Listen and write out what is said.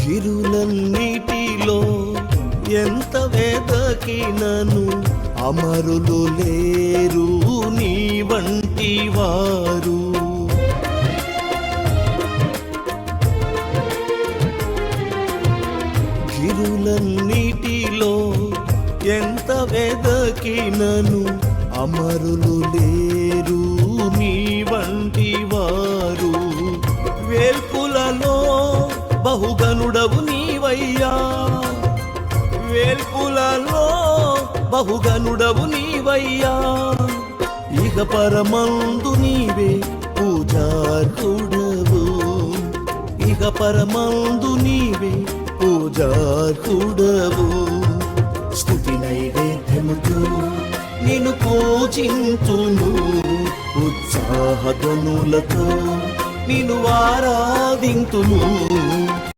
గిరులన్నిటిలో ఎంత వెదకినను అమరులు లేరు నీ వంటి వారు. గిరులన్నిటిలో ఎంత వెదకినను అమరులు లేరు నీ వంటి వారు. వేల్పులలో బహుగనుడవు నీవయ్యా, వేల్పులలో బహుగనుడవు నీవయ్యా. ఇహ పరమందు నీవే పూజార్హుడవు, ఇహ పరమందు నీవే పూజార్హుడవు. స్తుతి నైవేద్యముతో నిన్ను పూజింతును, ఉత్సాహధ్వనులతో నిన్ను ఆరాధింతును.